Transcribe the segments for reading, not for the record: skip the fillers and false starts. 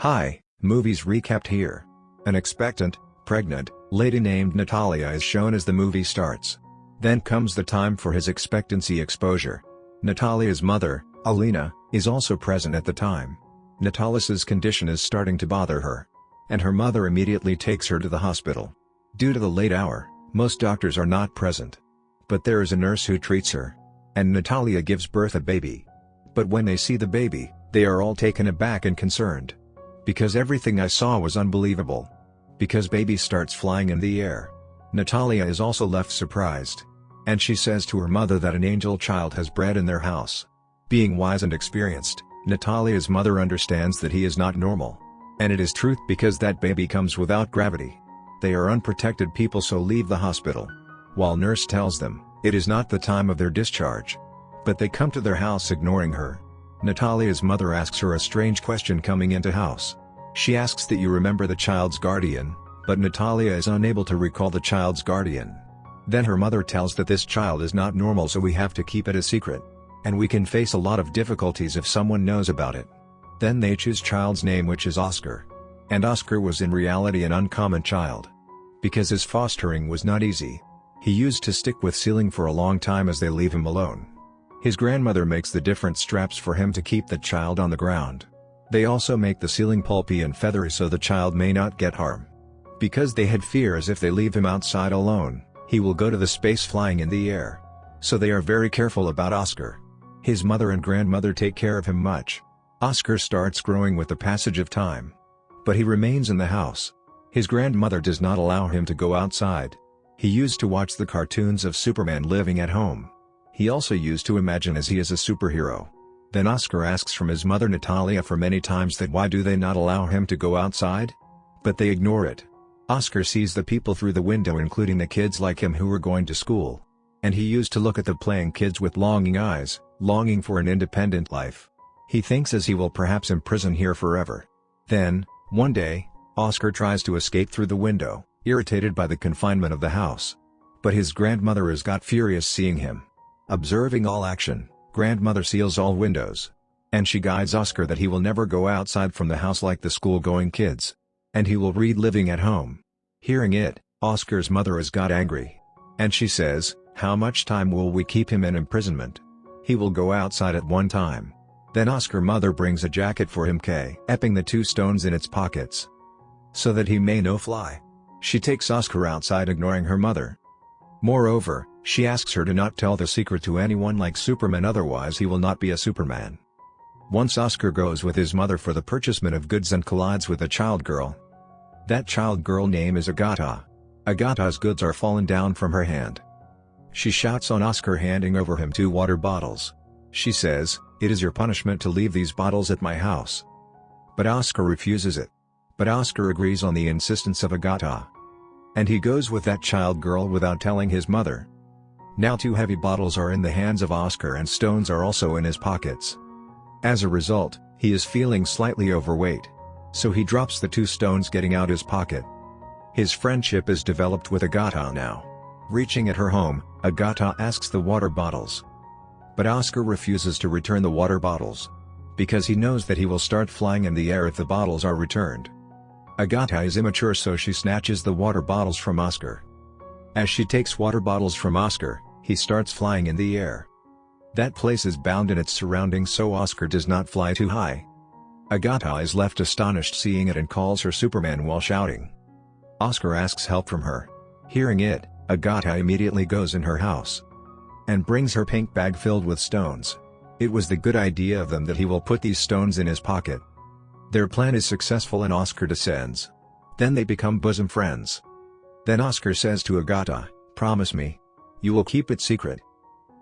Hi, movies recapped here. An expectant, pregnant, lady named Natalia is shown as the movie starts. Then comes the time for his expectancy exposure. Natalia's mother, Alina, is also present at the time. Natalia's condition is starting to bother her. And her mother immediately takes her to the hospital. Due to the late hour, most doctors are not present. But there is a nurse who treats her. And Natalia gives birth a baby. But when they see the baby, they are all taken aback and concerned. Because everything I saw was unbelievable. Because baby starts flying in the air. Natalia is also left surprised. And she says to her mother that an angel child has bred in their house. Being wise and experienced, Natalia's mother understands that he is not normal. And it is truth because that baby comes without gravity. They are unprotected people, so leave the hospital. While nurse tells them, it is not the time of their discharge. But they come to their house ignoring her. Natalia's mother asks her a strange question coming into house. She asks that you remember the child's guardian, but Natalia is unable to recall the child's guardian. Then her mother tells that this child is not normal, so we have to keep it a secret. And we can face a lot of difficulties if someone knows about it. Then they choose child's name, which is Oscar. And Oscar was in reality an uncommon child. Because his fostering was not easy. He used to stick with ceiling for a long time as they leave him alone. His grandmother makes the different straps for him to keep the child on the ground. They also make the ceiling pulpy and feathery so the child may not get harm. Because they had fears if they leave him outside alone, he will go to the space flying in the air. So they are very careful about Oscar. His mother and grandmother take care of him much. Oscar starts growing with the passage of time. But he remains in the house. His grandmother does not allow him to go outside. He used to watch the cartoons of Superman living at home. He also used to imagine as he is a superhero. Then Oscar asks from his mother Natalia for many times that why do they not allow him to go outside? But they ignore it. Oscar sees the people through the window, including the kids like him who were going to school. And he used to look at the playing kids with longing eyes, longing for an independent life. He thinks as he will perhaps imprison here forever. Then, one day, Oscar tries to escape through the window, irritated by the confinement of the house. But his grandmother is got furious seeing him. Observing all action, grandmother seals all windows. And she guides Oscar that he will never go outside from the house like the school-going kids. And he will read living at home. Hearing it, Oscar's mother is got angry. And she says, how much time will we keep him in imprisonment? He will go outside at one time. Then Oscar's mother brings a jacket for him, keeping the 2 stones in its pockets. So that he may no fly. She takes Oscar outside ignoring her mother. Moreover, she asks her to not tell the secret to anyone like Superman, otherwise he will not be a Superman. Once Oscar goes with his mother for the purchasement of goods and collides with a child girl. That child girl name is Agata. Agata's goods are fallen down from her hand. She shouts on Oscar, handing over him 2 water bottles. She says, it is your punishment to leave these bottles at my house. But Oscar refuses it. But Oscar agrees on the insistence of Agata. And he goes with that child girl without telling his mother. Now 2 heavy bottles are in the hands of Oscar and stones are also in his pockets. As a result, he is feeling slightly overweight. So he drops the 2 stones, getting out his pocket. His friendship is developed with Agata now. Reaching at her home, Agata asks the water bottles. But Oscar refuses to return the water bottles. Because he knows that he will start flying in the air if the bottles are returned. Agata is immature, so she snatches the water bottles from Oscar. As she takes water bottles from Oscar, he starts flying in the air. That place is bound in its surroundings, so Oscar does not fly too high. Agata is left astonished seeing it and calls her Superman while shouting. Oscar asks help from her. Hearing it, Agata immediately goes in her house. And brings her pink bag filled with stones. It was the good idea of them that he will put these stones in his pocket. Their plan is successful and Oscar descends. Then they become bosom friends. Then Oscar says to Agata, promise me. You will keep it secret.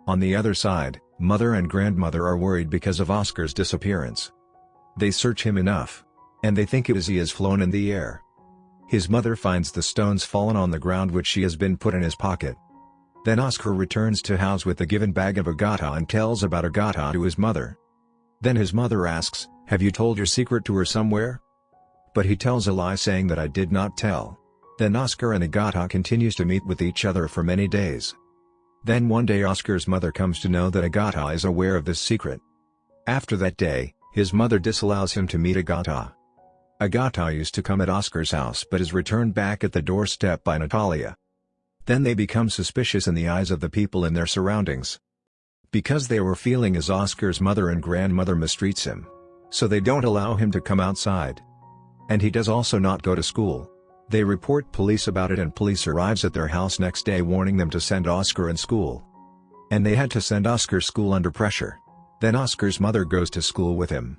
On the other side, mother and grandmother are worried because of Oscar's disappearance. They search him enough. And they think it is he has flown in the air. His mother finds the stones fallen on the ground which she has been put in his pocket. Then Oscar returns to house with the given bag of Agata and tells about Agata to his mother. Then his mother asks, have you told your secret to her somewhere? But he tells a lie, saying that I did not tell. Then Oscar and Agata continues to meet with each other for many days. Then one day Oscar's mother comes to know that Agata is aware of this secret. After that day, his mother disallows him to meet Agata. Agata used to come at Oscar's house but is returned back at the doorstep by Natalia. Then they become suspicious in the eyes of the people in their surroundings, because they were feeling as Oscar's mother and grandmother mistreats him. So they don't allow him to come outside. And he does also not go to school. They report police about it and police arrives at their house next day warning them to send Oscar in school. And they had to send Oscar school under pressure. Then Oscar's mother goes to school with him.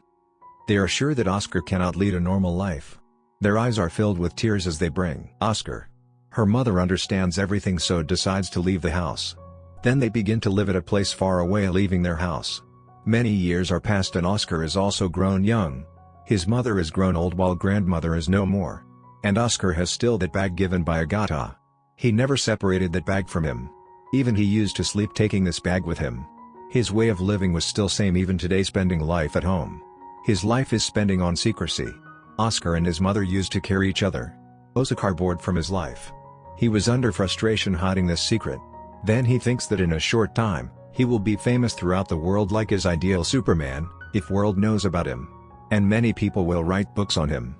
They are sure that Oscar cannot lead a normal life. Their eyes are filled with tears as they bring Oscar. Her mother understands everything so decides to leave the house. Then they begin to live at a place far away, leaving their house. Many years are passed and Oscar is also grown young. His mother is grown old while grandmother is no more. And Oscar has still that bag given by Agata. He never separated that bag from him. Even he used to sleep taking this bag with him. His way of living was still same even today, spending life at home. His life is spending on secrecy. Oscar and his mother used to carry each other. Oscar bored from his life. He was under frustration hiding this secret. Then he thinks that in a short time, he will be famous throughout the world like his ideal Superman, if world knows about him. And many people will write books on him.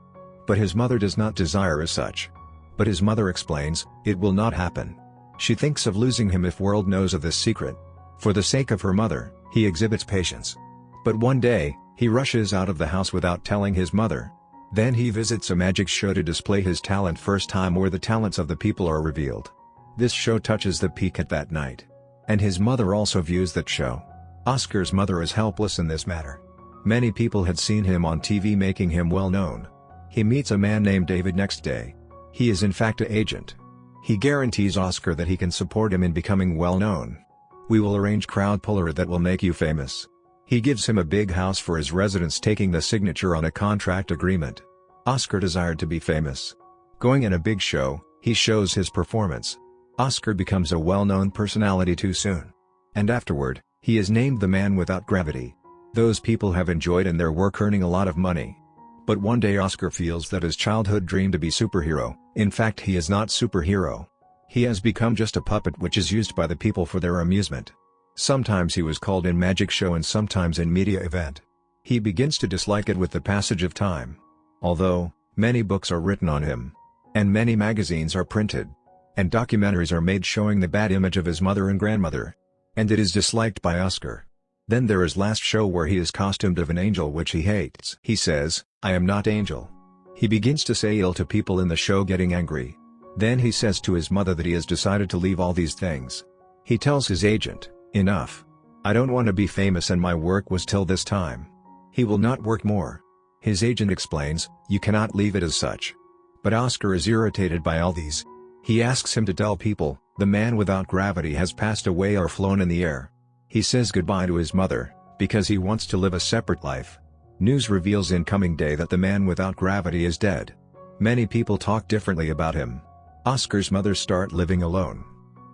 But his mother does not desire as such. But his mother explains, it will not happen. She thinks of losing him if world knows of this secret. For the sake of her mother, he exhibits patience. But one day, he rushes out of the house without telling his mother. Then he visits a magic show to display his talent first time where the talents of the people are revealed. This show touches the peak at that night. And his mother also views that show. Oscar's mother is helpless in this matter. Many people had seen him on TV making him well known. He meets a man named David next day. He is in fact an agent. He guarantees Oscar that he can support him in becoming well known. We will arrange crowd puller that will make you famous. He gives him a big house for his residence, taking the signature on a contract agreement. Oscar desired to be famous. Going in a big show, he shows his performance. Oscar becomes a well-known personality too soon. And afterward, he is named the man without gravity. Those people have enjoyed in their work earning a lot of money. But one day Oscar feels that his childhood dream to be superhero, in fact he is not superhero. He has become just a puppet which is used by the people for their amusement. Sometimes he was called in magic show and sometimes in media event. He begins to dislike it with the passage of time. Although, many books are written on him. And many magazines are printed. And documentaries are made showing the bad image of his mother and grandmother. And it is disliked by Oscar. Then there is last show where he is costumed of an angel which he hates. He says, I am not angel. He begins to say ill to people in the show, getting angry. Then he says to his mother that he has decided to leave all these things. He tells his agent, enough. I don't want to be famous and my work was till this time. He will not work more. His agent explains, you cannot leave it as such. But Oscar is irritated by all these. He asks him to tell people, the man without gravity has passed away or flown in the air. He says goodbye to his mother, because he wants to live a separate life. News reveals in coming day that the man without gravity is dead. Many people talk differently about him. Oscar's mother start living alone.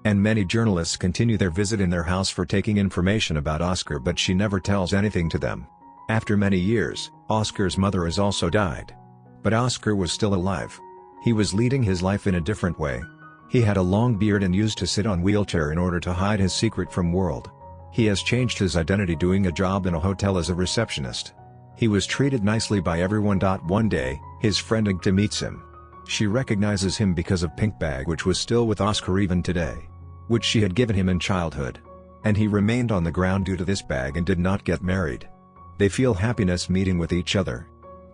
And many journalists continue their visit in their house for taking information about Oscar, but she never tells anything to them. After many years, Oscar's mother has also died. But Oscar was still alive. He was leading his life in a different way. He had a long beard and used to sit on wheelchair in order to hide his secret from world. He has changed his identity doing a job in a hotel as a receptionist. He was treated nicely by everyone. One day, his friend Agta meets him. She recognizes him because of pink bag which was still with Oscar even today. Which she had given him in childhood. And he remained on the ground due to this bag and did not get married. They feel happiness meeting with each other.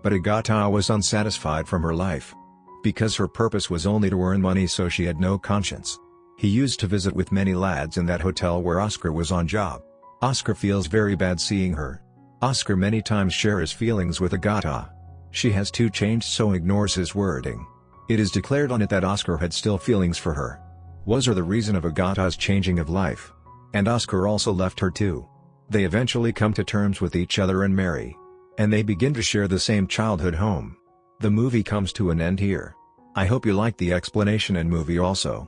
But Agata was unsatisfied from her life. Because her purpose was only to earn money, so she had no conscience. He used to visit with many lads in that hotel where Oscar was on job. Oscar feels very bad seeing her. Oscar many times shares feelings with Agata. She has too changed, so ignores his wording. It is declared on it that Oscar had still feelings for her. Was her the reason of Agata's changing of life. And Oscar also left her too. They eventually come to terms with each other and marry. And they begin to share the same childhood home. The movie comes to an end here. I hope you liked the explanation and movie also.